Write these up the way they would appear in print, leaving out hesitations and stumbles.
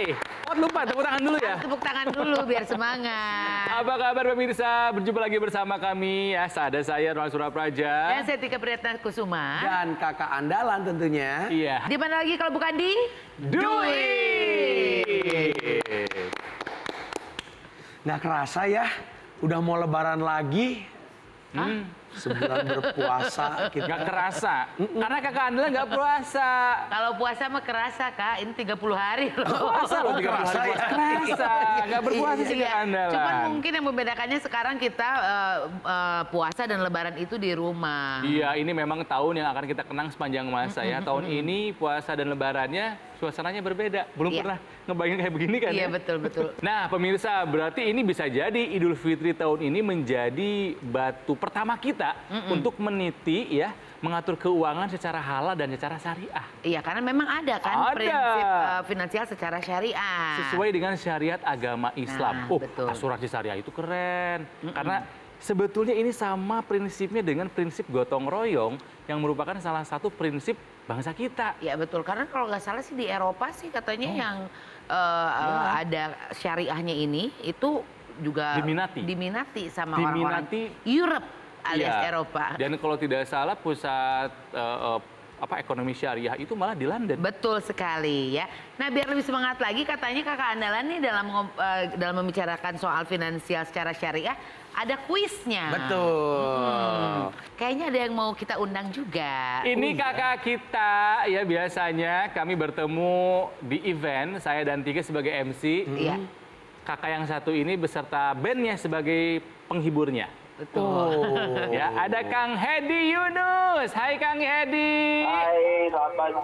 Hai, lupa tepuk tangan dulu ya. Tepuk tangan dulu biar semangat. Apa kabar pemirsa? Berjumpa lagi bersama kami ya. Ada saya Ronald Surapraja. Dan saya Tika Priyatnakusuma. Dan kakak andalan tentunya. Iya. Di mana lagi kalau bukan di Dui. Nggak kerasa ya, udah mau lebaran lagi. Sebulan berpuasa kita. Nggak kerasa, karena kakak andalan nggak puasa. Kalau puasa mah kerasa Kak, ini 30 hari loh. Puasa loh 30 kerasa hari ya? puasa. Kerasa, nggak berpuasa sih kakak andalan. Cuman mungkin yang membedakannya sekarang kita puasa dan lebaran itu di rumah. Iya, ini memang tahun yang akan kita kenang sepanjang masa ya. Tahun ini puasa dan lebarannya suasananya berbeda. Belum Iya. pernah ngebayangin kayak begini kan Iya ya? betul. Nah pemirsa, berarti ini bisa jadi Idul Fitri tahun ini menjadi batu pertama kita untuk meniti ya, mengatur keuangan secara halal dan secara syariah. Iya karena memang ada kan Ada. prinsip finansial secara syariah. Sesuai dengan syariat agama Islam. Nah, betul. Asuransi syariah itu keren. Karena sebetulnya ini sama prinsipnya dengan prinsip gotong royong yang merupakan salah satu prinsip bangsa kita. Ya betul, karena kalau nggak salah sih di Eropa sih katanya yang ada syariahnya ini itu juga diminati sama orang-orang Europe alias Iya. Eropa. Dan kalau tidak salah pusat ekonomi syariah itu malah di London. Betul sekali ya. Nah biar lebih semangat lagi katanya kakak andalan nih dalam membicarakan soal finansial secara syariah ada kuisnya. Betul. Kayaknya ada yang mau kita undang juga. Ini kakak kita ya, biasanya kami bertemu di event, saya dan Tika sebagai MC. Iya. Kakak yang satu ini beserta bandnya sebagai penghiburnya. Betul. Ya, ada Kang Hedi Yunus. Hai Kang Hedi. Hai, selamat.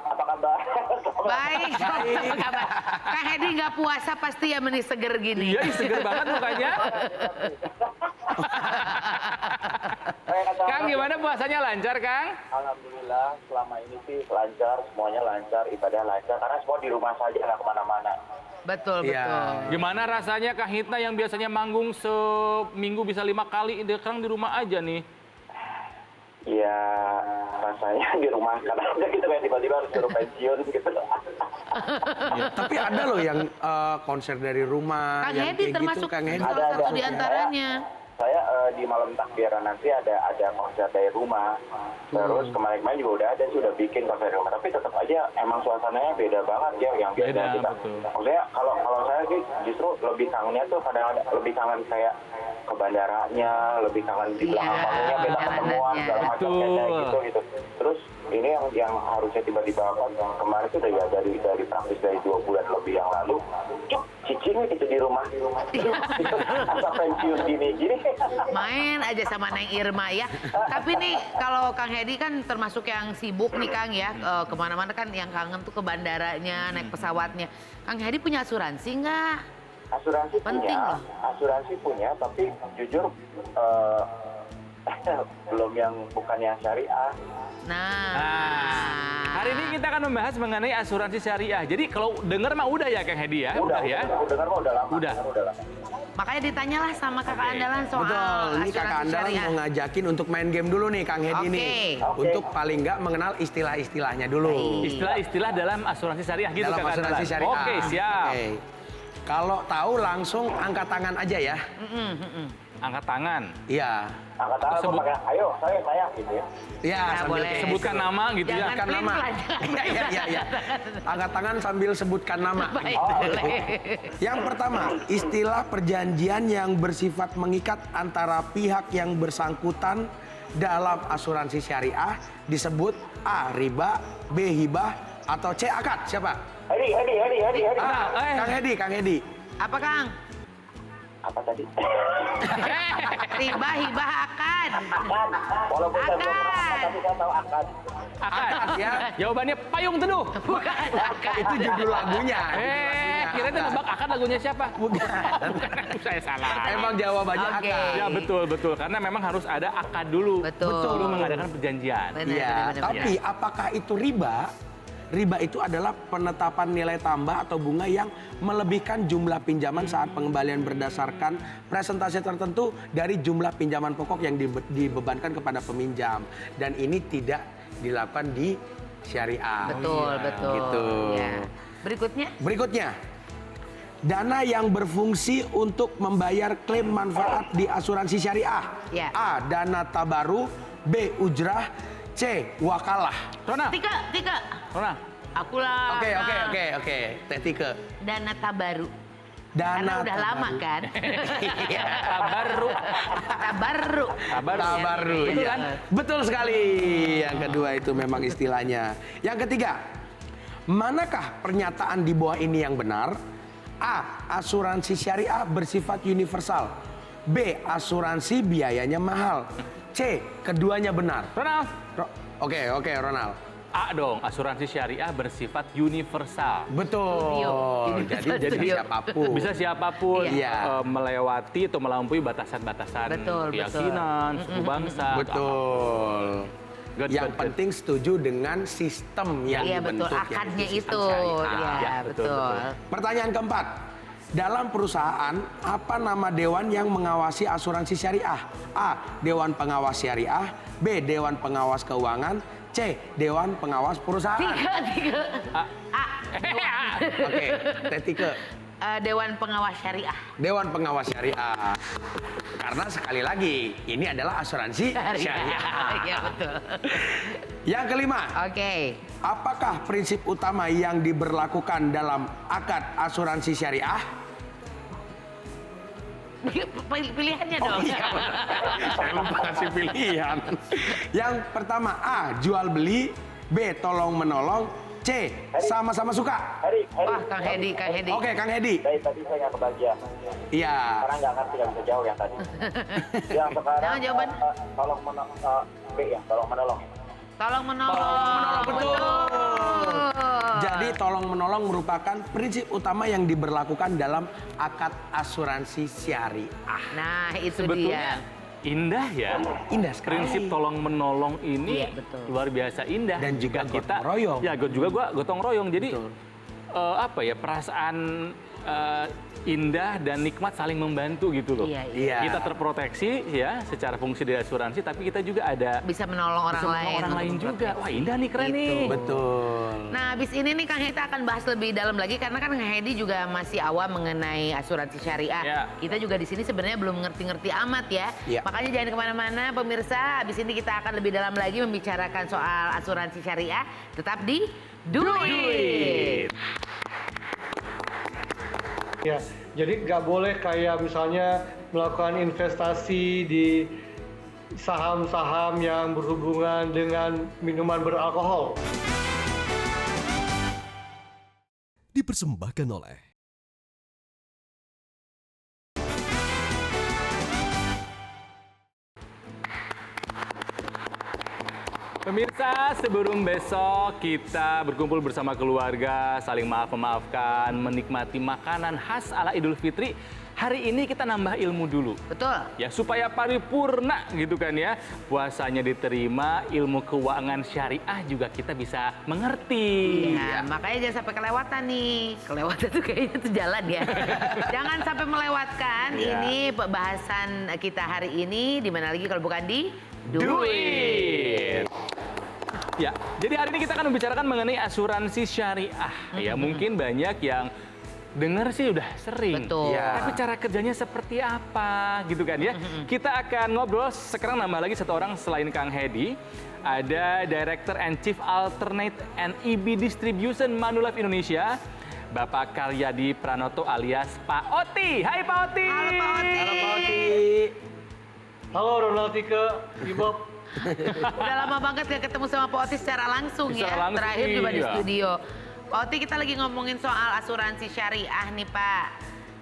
Apa kabar? Baik. Apa kabar? Kang Hedi nggak puasa pasti ya meni seger gini. Iya, seger banget mukanya. Kang, gimana puasanya, lancar Kang? Alhamdulillah, selama ini sih lancar, semuanya lancar, ibadah lancar. Karena semua di rumah saja, nggak kemana-mana. Betul. Gimana rasanya Kang Hitna yang biasanya manggung seminggu bisa 5 kali, sekarang di rumah aja nih? Ya, rasanya di rumah. Karena kita kayak tiba-tiba harus suruh pensiun gitu. Tapi ada loh yang konser dari rumah. Kang yang Hedi kayak termasuk Kang Hedi. salah satu di antaranya. Saya di malam takbiran nanti ada konser dari rumah. Terus kemarin-kemarin juga udah ada sih, udah bikin konser dari rumah. Tapi tetap aja emang suasananya beda banget ya yang biasa Beda, kita. betul. Maksudnya kalau saya sih justru lebih kangennya tuh kadang-kadang lebih kangen kayak ke bandaranya, lebih kangen di belakang panggungnya kita ketemuan segala macam kayak gitu. Terus ini yang harusnya tiba-tiba kemarin itu udah ya dari praktis dari 2 bulan lebih yang lalu. Cicing itu di rumah. Asal pensiun gini. Main aja sama Neng Irma ya. Tapi nih kalau Kang Hedi kan termasuk yang sibuk nih Kang ya. Kemana-mana kan yang kangen tuh ke bandaranya, naik pesawatnya. Kang Hedi punya asuransi nggak? Asuransi Penting punya, loh. asuransi punya, tapi jujur belum yang bukan yang syariah. Nah. Hari ini kita akan membahas mengenai asuransi syariah. Jadi kalau dengar mah udah ya Kang Hedi ya? Udah ya? dengar mah udah lama. Udah. Makanya ditanyalah sama kakak andalan soal Betul, ini kakak asuransi andalan syariah. mau ngajakin untuk main game dulu nih Kang Hedi Oke. nih. Oke. Untuk paling nggak mengenal istilah-istilahnya dulu. Istilah-istilah dalam asuransi syariah gitu Dalam kakak asuransi andalan. syariah. Oke, siap. Oke. Kalau tahu langsung angkat tangan aja ya. Angkat tangan. Iya. Angkat tangan Sebut. pakai, ayo saya gitu ya. Iya, Nggak sambil boleh. kayak Sebutkan gitu. nama gitu ya. Jangan Sebutkan nama. pelin-pelan. Iya. Angkat tangan sambil sebutkan nama. Baik, Oh, boleh. Yang pertama, istilah perjanjian yang bersifat mengikat antara pihak yang bersangkutan dalam asuransi syariah disebut A. Riba, B. Hibah, atau C. Akad. Siapa? Hedi. Kang Hedi. Apa Kang? Apa tadi? Riba, hibah, akad. Akad. Walaupun saya belum pernah akad, tapi saya tahu akad. Akad ya. Jawabannya Payung Teduh. Bukan akad. Itu judul lagunya. Kira itu nebak akad lagunya siapa? Bukan. Saya salah. Emang jawabannya Oke. akad. Ya betul. Karena memang harus ada akad dulu. Betul. Sebelum mengadakan perjanjian. Benar, Iya, benar. tapi apakah itu riba? Riba itu adalah penetapan nilai tambah atau bunga yang melebihkan jumlah pinjaman saat pengembalian berdasarkan presentasi tertentu dari jumlah pinjaman pokok yang dibebankan kepada peminjam. Dan ini tidak dilakukan di syariah. Betul. Gitu. Ya. Berikutnya, dana yang berfungsi untuk membayar klaim manfaat di asuransi syariah. Ya. A. Dana tabaru. B. Ujrah. C. Wakalah. Rona, Tika. Rona. Aku lah. Oke. Teh Tike. Dana tabaru. Karena udah lama kan. Tabaru. Betul Iya. kan? Betul sekali. Yang kedua itu memang istilahnya. Yang ketiga, manakah pernyataan di bawah ini yang benar? A. Asuransi syariah bersifat universal. B. Asuransi biayanya mahal. C. Keduanya benar. Ronald. Oke, Ronald. A dong, asuransi syariah bersifat universal. Betul. Jadi siapapun. Bisa siapapun Iya. melewati atau melampaui batasan-batasan keyakinan, suku bangsa. Betul. Good, Yang good. penting setuju dengan sistem yang Iya dibentuk. betul, yaitu akadnya sistem itu. syariah. Iya betul. Pertanyaan keempat. Dalam perusahaan, apa nama dewan yang mengawasi asuransi syariah? A. Dewan Pengawas Syariah. B. Dewan Pengawas Keuangan. C. Dewan Pengawas Perusahaan. Tiga. Oke, Teh Tike. Dewan Pengawas Syariah. Dewan Pengawas Syariah. Karena sekali lagi, ini adalah asuransi syariah. Iya betul. Yang kelima, Oke. apakah prinsip utama yang diberlakukan dalam akad asuransi syariah? Pilihannya dong. Saya lupa kasih pilihan. Yang pertama A. Jual beli. B. Tolong menolong. C. Sama-sama suka. Heri. Wah, Kang Hedi. Oke, Kang Hedi. Tadi saya nggak kebagian. Iya. Sekarang nggak ngerti, nggak bisa jauh yang tadi. Yang sekarang Jangan jawaban. tolong B ya, tolong menolong. Tolong menolong. Betul. Jadi tolong menolong merupakan prinsip utama yang diberlakukan dalam akad asuransi syariah. Nah, itu Sebetulnya dia. indah ya. Indah sekali. Prinsip tolong menolong ini Iya, betul. luar biasa indah. Dan juga Jika gotong royong. Ya, gua gotong royong. Jadi Betul. apa ya, perasaan indah dan nikmat saling membantu gitu loh. Iya. Iya. Kita terproteksi ya secara fungsi dari asuransi, tapi kita juga ada Bisa menolong orang bisa menolong lain. orang lain untuk juga. memproteksi. Wah, indah nih, keren Gitu. nih. Betul. Nah, habis ini nih Kang Hedi akan bahas lebih dalam lagi karena kan Kang Hedi juga masih awam mengenai asuransi syariah. Ya. Kita juga di sini sebenarnya belum ngerti-ngerti amat ya. Ya. Makanya jangan kemana-mana pemirsa. Habis ini kita akan lebih dalam lagi membicarakan soal asuransi syariah. Tetap di Do It. Ya, jadi nggak boleh kayak misalnya melakukan investasi di saham-saham yang berhubungan dengan minuman beralkohol. Dipersembahkan oleh Pemirsa, sebelum besok kita berkumpul bersama keluarga, saling maaf-memaafkan, menikmati makanan khas ala Idul Fitri, hari ini kita nambah ilmu dulu. Betul. Ya, supaya paripurna gitu kan ya. Puasanya diterima, ilmu keuangan syariah juga kita bisa mengerti. Iya, makanya jangan sampai kelewatan nih. Kelewatan tuh kayaknya tuh jalan ya. Jangan sampai melewatkan Iya. ini pembahasan kita hari ini. Di mana lagi kalau bukan di Do It. Ya, jadi hari ini kita akan membicarakan mengenai asuransi syariah. Ya, mungkin banyak yang dengar sih udah sering. Betul. Ya. Tapi cara kerjanya seperti apa gitu kan ya. Kita akan ngobrol sekarang nambah lagi satu orang selain Kang Hedi. Ada Director and Chief Alternate and EB Distribution Manulife Indonesia, Bapak Karyadi Pranoto alias Pak Oti. Hai Pak Oti. Halo Pak Oti. Halo Pak Oti. Halo Ronald Tike, Ibob. Udah lama banget gak ketemu sama Pak Oti secara langsung Secara ya. langsung, Terakhir juga di iya. studio. Pak Oti, kita lagi ngomongin soal asuransi syariah nih Pak.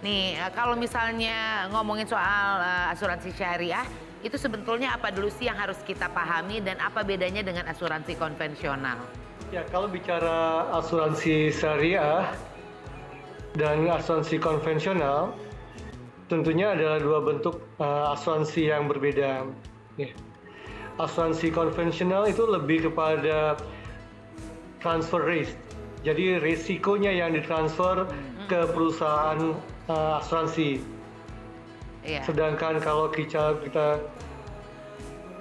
Nih, kalau misalnya ngomongin soal asuransi syariah, itu sebetulnya apa dulu sih yang harus kita pahami dan apa bedanya dengan asuransi konvensional? Ya, kalau bicara asuransi syariah dan asuransi konvensional, tentunya adalah dua bentuk asuransi yang berbeda. Nih, asuransi konvensional itu lebih kepada transfer risk. Jadi risikonya yang ditransfer ke perusahaan asuransi. Iya. Sedangkan kalau kita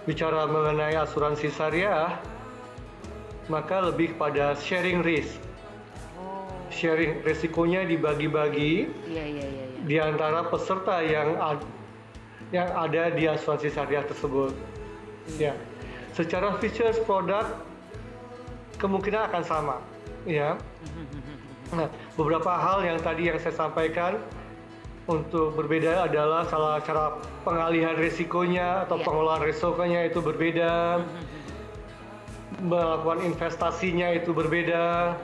bicara mengenai asuransi syariah, maka lebih kepada sharing risk. sharing resikonya dibagi-bagi Iya. di antara peserta yang ada di asuransi syariah tersebut. Ya, secara features produk kemungkinan akan sama, ya. Nah, beberapa hal yang tadi yang saya sampaikan untuk berbeda adalah salah cara pengalihan risikonya atau pengelolaan risikonya itu berbeda, melakukan investasinya itu berbeda.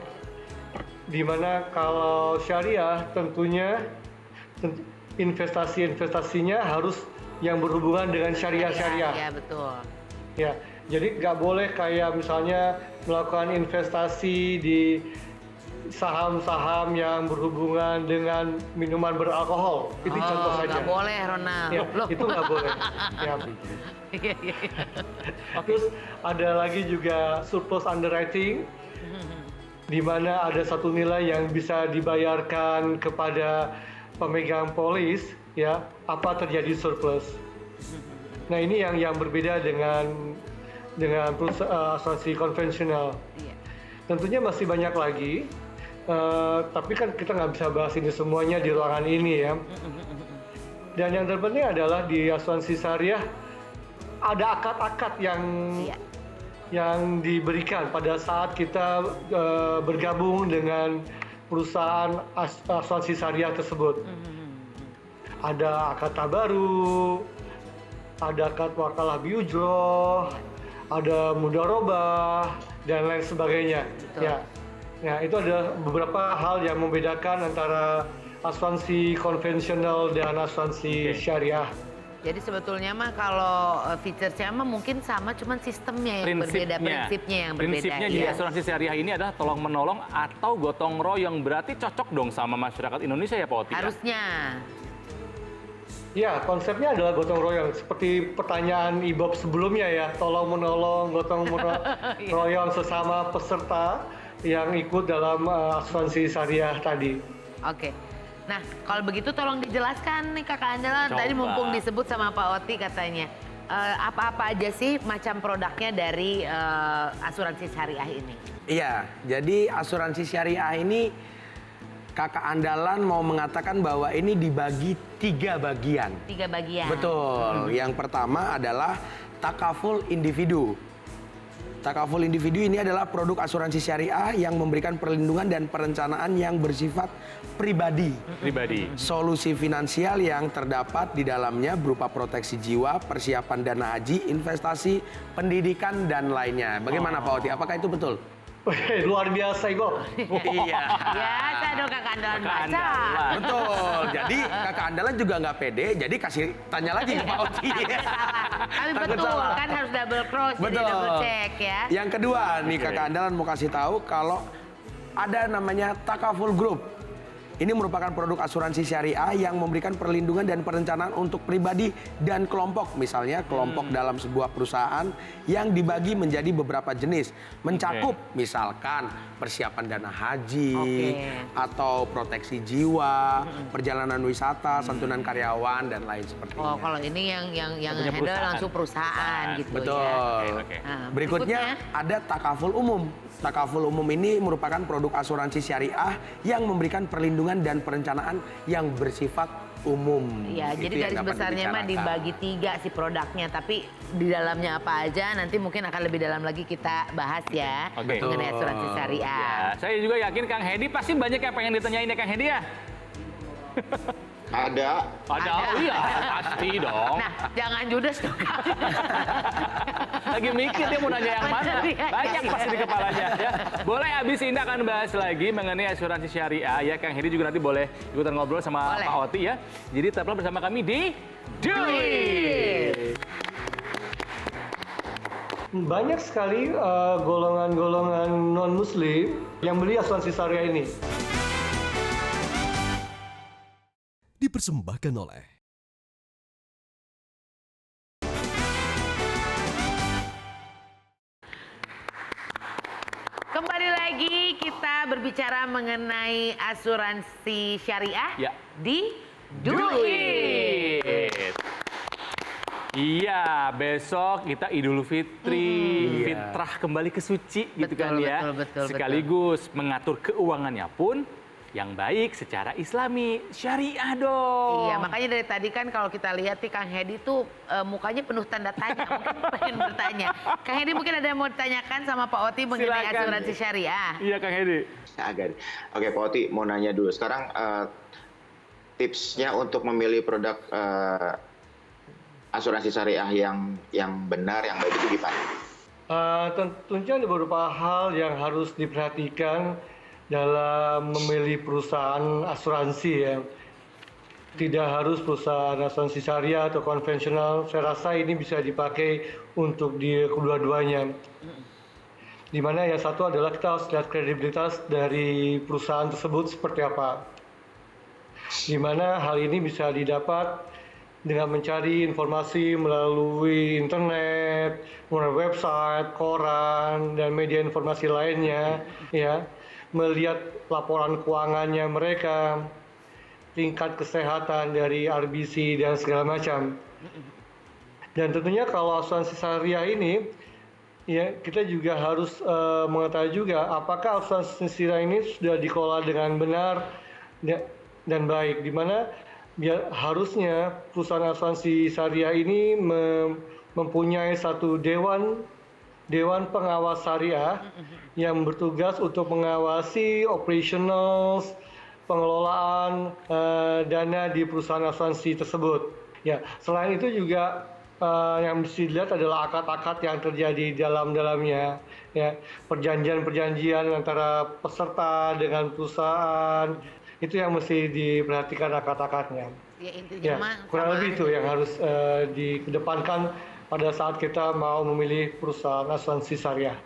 Dimana kalau syariah tentunya investasinya harus yang berhubungan dengan syariah. Iya, betul. Ya, jadi nggak boleh kayak misalnya melakukan investasi di saham-saham yang berhubungan dengan minuman beralkohol. Itu contoh saja. Nggak boleh, Ronald. Ya, itu nggak boleh. Ya. Iya. Terus ada lagi juga surplus underwriting, di mana ada satu nilai yang bisa dibayarkan kepada pemegang polis, ya, apa terjadi surplus. Nah, ini yang berbeda dengan asuransi konvensional. Iya. Tentunya masih banyak lagi, tapi kan kita nggak bisa bahas ini semuanya di ruangan ini, ya. Dan yang terpenting adalah di asuransi syariah ada akad-akad yang diberikan pada saat kita bergabung dengan perusahaan asuransi syariah tersebut. Ada akad tabaru, ada akad wakalah biujroh, ada mudharabah dan lain sebagainya. Ya. Nah, itu ada beberapa hal yang membedakan antara asuransi konvensional dan asuransi syariah. Jadi sebetulnya mah kalau features-nya mah mungkin sama, cuman sistemnya yang berbeda, prinsipnya yang berbeda. Prinsipnya di asuransi syariah ini adalah tolong menolong atau gotong royong, berarti cocok dong sama masyarakat Indonesia ya Pak Oti? Harusnya. Ya, konsepnya adalah gotong royong. Seperti pertanyaan Ibob sebelumnya ya, tolong menolong, gotong royong sesama peserta yang ikut dalam asuransi syariah tadi. Oke. Nah, kalau begitu tolong dijelaskan nih Kakak Andalan. Tadi mumpung disebut sama Pak Oti katanya. Apa-apa aja sih macam produknya dari asuransi syariah ini? Iya, jadi asuransi syariah ini Kakak Andalan mau mengatakan bahwa ini dibagi 3 bagian. 3 bagian. Betul. Yang pertama adalah takaful individu. Takaful individu ini adalah produk asuransi syariah yang memberikan perlindungan dan perencanaan yang bersifat pribadi. Solusi finansial yang terdapat di dalamnya berupa proteksi jiwa, persiapan dana haji, investasi, pendidikan, dan lainnya. Bagaimana Pak Oti? Apakah itu betul? Luar biasa, Igo. Iya. Biasa dong Kakak Andalan baca. Betul. Jadi Kakak Andalan juga nggak pede, jadi kasih tanya lagi ke Pak Oti. Tapi Takut betul, salah. kan harus double cross, jadi Betul. double check ya. Yang kedua nih Kakak Andalan mau kasih tahu kalau ada namanya Takaful Group. Ini merupakan produk asuransi syariah yang memberikan perlindungan dan perencanaan untuk pribadi dan kelompok. Misalnya kelompok dalam sebuah perusahaan yang dibagi menjadi beberapa jenis. Mencakup misalkan persiapan dana haji, atau proteksi jiwa, perjalanan wisata, santunan karyawan, dan lain sebagainya. Oh, kalau ini yang handle langsung perusahaan gitu Betul. ya. Nah, berikutnya ada takaful umum. Takaful umum ini merupakan produk asuransi syariah yang memberikan perlindungan dan perencanaan yang bersifat umum. Ya, Itu jadi yang garis dapat besarnya mah dibicarakan. dibagi 3 sih produknya, tapi di dalamnya apa aja nanti mungkin akan lebih dalam lagi kita bahas ya mengenai asuransi syariah. Ya, saya juga yakin Kang Hedi pasti banyak yang pengen ditanyain ya Kang Hedi ya. Ada. Oh iya, pasti dong. Nah, jangan judes dong. Lagi mikir dia mau nanya yang mana. Banyak pasti di kepalanya. Ya. Boleh abis ini akan bahas lagi mengenai asuransi syariah ya. Kang Hedi juga nanti boleh ikutan ngobrol sama Pak Oti ya. Jadi tetaplah bersama kami di Do It! Banyak sekali golongan-golongan non-muslim yang beli asuransi syariah ini. Dipersembahkan oleh Kembali lagi kita berbicara mengenai asuransi syariah di Do It. Iya, besok kita Idul Fitri, fitrah kembali ke suci gitu kan ya. Betul. Sekaligus mengatur keuangannya pun yang baik secara Islami, syariah dong. Iya, makanya dari tadi kan kalau kita lihat nih Kang Hedi tuh mukanya penuh tanda tanya, mungkin pengen bertanya. Kang Hedi mungkin ada yang mau ditanyakan sama Pak Oti mengenai Silakan. asuransi syariah. Iya Kang Hedi. Oke, Pak Oti mau nanya dulu. Sekarang tipsnya untuk memilih produk asuransi syariah yang benar, yang baik itu gimana? Tentunya ada beberapa hal yang harus diperhatikan dalam memilih perusahaan asuransi ya. Tidak harus perusahaan asuransi syariah atau konvensional. Saya rasa ini bisa dipakai untuk di kedua-duanya. Di mana yang satu adalah kita harus lihat kredibilitas dari perusahaan tersebut seperti apa. Di mana hal ini bisa didapat dengan mencari informasi melalui internet, melalui website, koran, dan media informasi lainnya, ya. Melihat laporan keuangannya mereka, tingkat kesehatan dari RBC dan segala macam. Dan tentunya kalau asuransi syariah ini, ya kita juga harus mengetahui juga apakah asuransi syariah ini sudah dikelola dengan benar dan baik, di mana harusnya perusahaan asuransi syariah ini mempunyai satu dewan pengawas syariah yang bertugas untuk mengawasi operasional pengelolaan dana di perusahaan asuransi tersebut. Ya, selain itu juga yang mesti dilihat adalah akad-akad yang terjadi dalamnya, ya, perjanjian-perjanjian antara peserta dengan perusahaan, itu yang mesti diperhatikan akad-akadnya. Ya, intinya Ya, mah kurang sama lebih itu yang harus dikedepankan pada saat kita mau memilih perusahaan asuransi syariah.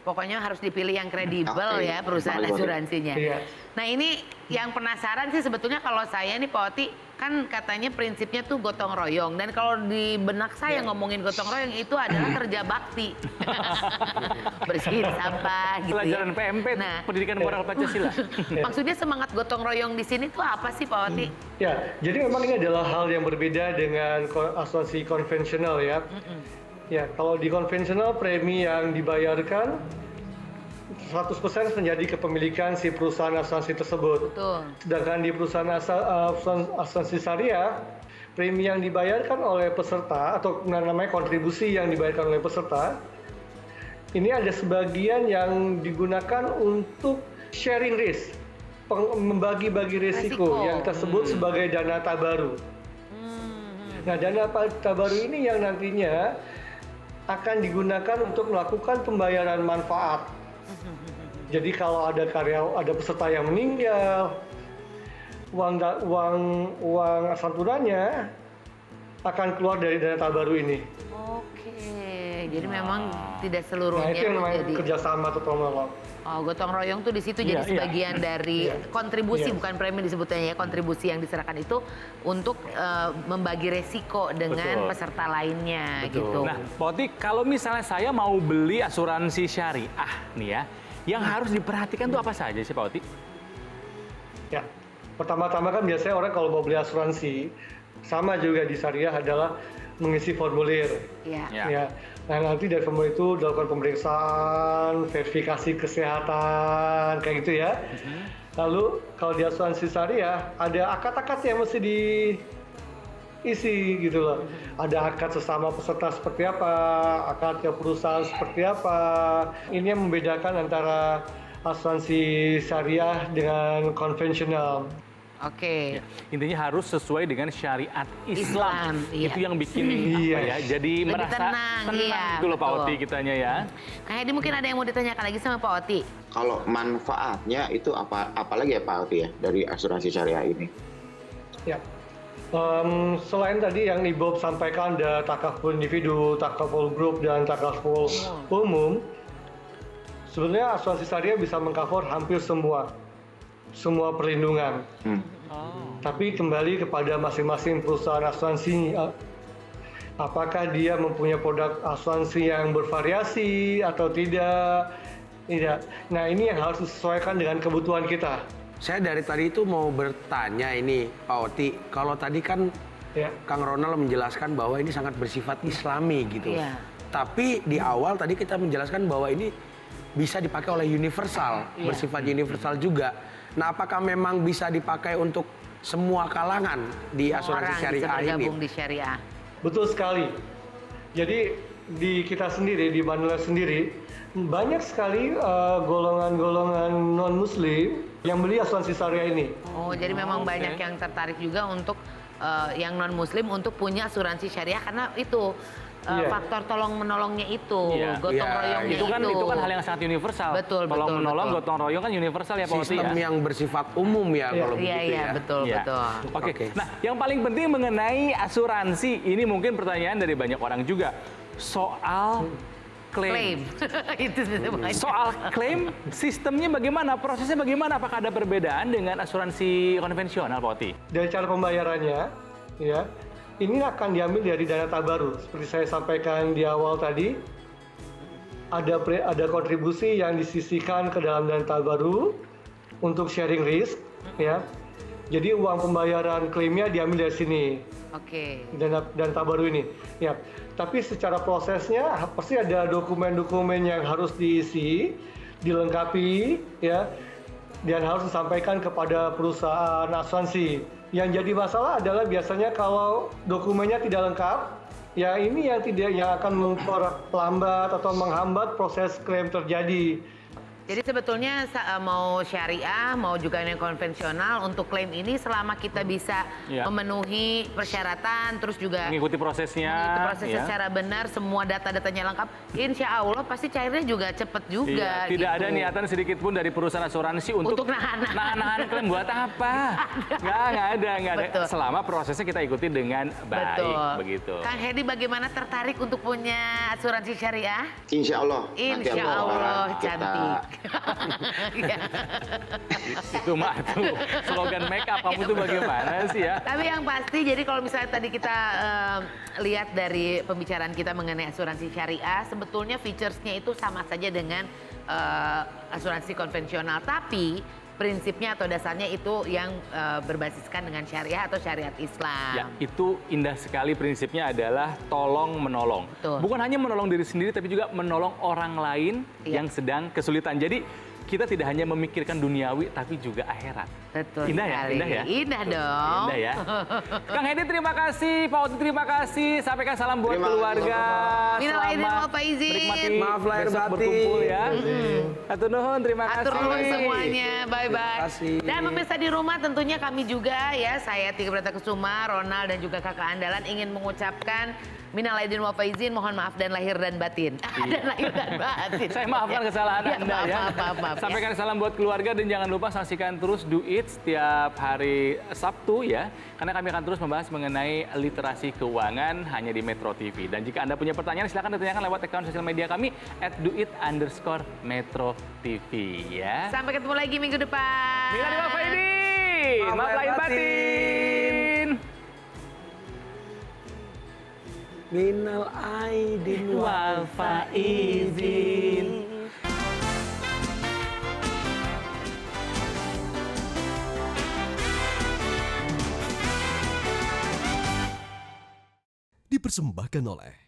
Pokoknya harus dipilih yang kredibel ya perusahaan asuransinya. Iya. Nah ini yang penasaran sih sebetulnya kalau saya nih Pak Oti, kan katanya prinsipnya tuh gotong royong. Dan kalau di benak saya ngomongin gotong royong itu adalah kerja bakti. Bersihin sampah gitu Pelajaran ya. PMP, Nah, pendidikan moral Pancasila. maksudnya semangat gotong royong di sini tuh apa sih Pak Oti? Ya, jadi memang ini adalah hal yang berbeda dengan asuransi konvensional ya. Ya, kalau di konvensional premi yang dibayarkan 100% menjadi kepemilikan si perusahaan asuransi tersebut. Betul. Sedangkan di perusahaan asuransi syariah, premi yang dibayarkan oleh peserta atau namanya kontribusi yang dibayarkan oleh peserta, ini ada sebagian yang digunakan untuk sharing risk, membagi-bagi risiko yang tersebut sebagai dana tabaru. Nah, dana tabaru ini yang nantinya akan digunakan untuk melakukan pembayaran manfaat. Jadi kalau ada peserta yang meninggal, uang santunannya akan keluar dari dana tabaru ini. Oke, jadi memang tidak Nah, seluruhnya itu yang namanya menjadi kerjasama atau tolong. Oh, gotong royong tuh di situ Iya, jadi sebagian dari kontribusi, bukan premi disebutnya ya, kontribusi yang diserahkan itu untuk membagi resiko dengan Betul. peserta lainnya gitu. Nah, Pak Oti, kalau misalnya saya mau beli asuransi syariah nih ya, yang harus diperhatikan tuh apa saja sih Pak Oti? Ya, pertama-tama kan biasanya orang kalau mau beli asuransi, sama juga di syariah adalah mengisi formulir. Iya. Ya. Ya. Nah, nanti dari formulir itu dilakukan pemeriksaan, verifikasi kesehatan, kayak gitu ya. Lalu kalau di asuransi syariah ada akad-akad yang mesti diisi gitu loh. Ada akad sesama peserta seperti apa, akad ke perusahaan seperti apa. Ini yang membedakan antara asuransi syariah dengan konvensional. Oke. Ya, intinya harus sesuai dengan syariat Islam. Iya. Itu yang bikin apa ya? Jadi Lebih merasa tenang, iya, gitu loh Pak betul. Oti kitanya ya. Kang Hedi mungkin ada yang mau ditanyakan lagi sama Pak Oti. Kalau manfaatnya itu apa lagi ya Pak Oti ya dari asuransi syariah ini? Ya. Selain tadi yang Ibu sampaikan ada takaful individu, takaful grup, dan takaful umum, sebenarnya asuransi syariah bisa mengcover hampir semua perlindungan. Tapi kembali kepada masing-masing perusahaan asuransi, apakah dia mempunyai produk asuransi yang bervariasi atau tidak. Nah, ini yang harus disesuaikan dengan kebutuhan kita. Saya dari tadi itu mau bertanya ini Pak Oti, kalau tadi kan Ya. Kang Ronald menjelaskan bahwa ini sangat bersifat Islami gitu. Iya. Tapi di awal tadi kita menjelaskan bahwa ini bisa dipakai oleh universal, bersifat universal juga. Nah, apakah memang bisa dipakai untuk semua kalangan di asuransi Orang bisa syariah ini? bergabung di syariah. Betul sekali. Jadi di kita sendiri, di Manulife sendiri, banyak sekali golongan-golongan non-muslim yang beli asuransi syariah ini. Oh, jadi memang banyak yang tertarik juga untuk yang non muslim untuk punya asuransi syariah karena itu Iya. faktor tolong menolongnya itu, Iya. gotong Iya, royongnya Itu kan hal yang sangat universal. Betul, Tolong betul, menolong, betul. gotong royong kan universal ya Pak Oti Sistem ya. yang bersifat umum ya Iya. kalau Iya, begitu iya, ya. betul, Iya. betul. Oke. Oke. Nah, yang paling penting mengenai asuransi ini mungkin pertanyaan dari banyak orang juga soal klaim. Itu semuanya. Soal klaim, sistemnya bagaimana? Prosesnya bagaimana? Apakah ada perbedaan dengan asuransi konvensional, Pak Oti? Dari cara pembayarannya, ya, ini akan diambil dari dana tabarut. Seperti saya sampaikan di awal tadi, ada kontribusi yang disisihkan ke dalam dana tabarut untuk sharing risk, ya. Jadi uang pembayaran klaimnya diambil dari sini. Oke. Dan tabaru ini, ya. Tapi secara prosesnya pasti ada dokumen-dokumen yang harus diisi, dilengkapi, ya, dan harus disampaikan kepada perusahaan asuransi. Yang jadi masalah adalah biasanya kalau dokumennya tidak lengkap, ya ini yang akan memperlambat atau menghambat proses klaim terjadi. Jadi sebetulnya mau syariah, mau juga yang konvensional untuk klaim ini selama kita bisa Iya. memenuhi persyaratan, terus juga Mengikuti prosesnya. mengikuti prosesnya ya. secara benar, semua data-datanya lengkap, insya Allah pasti cairnya juga cepet juga. Iya, tidak gitu. ada niatan sedikit pun dari perusahaan asuransi untuk Untuk nahan-nahan. nahan klaim buat apa? Nggak ada. Betul. Selama prosesnya kita ikuti dengan baik, Betul. begitu. Kang Hedi bagaimana tertarik untuk punya asuransi syariah? Insya Allah. nanti Insya Allah kita- cantik. Iya. Itu mah tuh slogan make up kamu tuh bagaimana sih ya? Tapi yang pasti, jadi kalau misalnya tadi kita lihat dari pembicaraan kita mengenai asuransi syariah, sebetulnya features-nya itu sama saja dengan asuransi konvensional. Tapi prinsipnya atau dasarnya itu yang berbasiskan dengan syariah atau syariat Islam. Ya, itu indah sekali prinsipnya adalah tolong menolong. Betul. Bukan hanya menolong diri sendiri tapi juga menolong orang lain Iya. yang sedang kesulitan. Jadi kita tidak hanya memikirkan duniawi tapi juga akhirat. Betul Indah ya? sekali. Indah ya? Indah dong. Indah ya. Kang Hedi terima kasih, Pak Oti terima kasih. Sampaikan salam buat Terima kasih, keluarga. Minal aidin Selamat wal faizin. menikmati Maaf lahir besok batin. berkumpul ya. Atur nuhun, terima kasih. Atur nuhun semuanya, bye-bye. Terima kasih. Dan pemirsa di rumah tentunya kami juga ya, saya Tika Pratakusuma, Ronald dan juga kakak andalan ingin mengucapkan minal aidin wal faizin, mohon maaf dan lahir dan batin. Dan lahir dan batin. Saya maafkan kesalahan Ya, Anda ya. maaf, Sampaikan salam buat keluarga dan jangan lupa saksikan terus Do It setiap hari Sabtu ya. Karena kami akan terus membahas mengenai literasi keuangan hanya di Metro TV. Dan jika Anda punya pertanyaan silahkan ditanyakan lewat akun sosial media kami @doit_metro_tv ya. Sampai ketemu lagi minggu depan. Minal aidin wal faizin. Maaf lahir batin. Minal aidin Wal faizin. Dipersembahkan oleh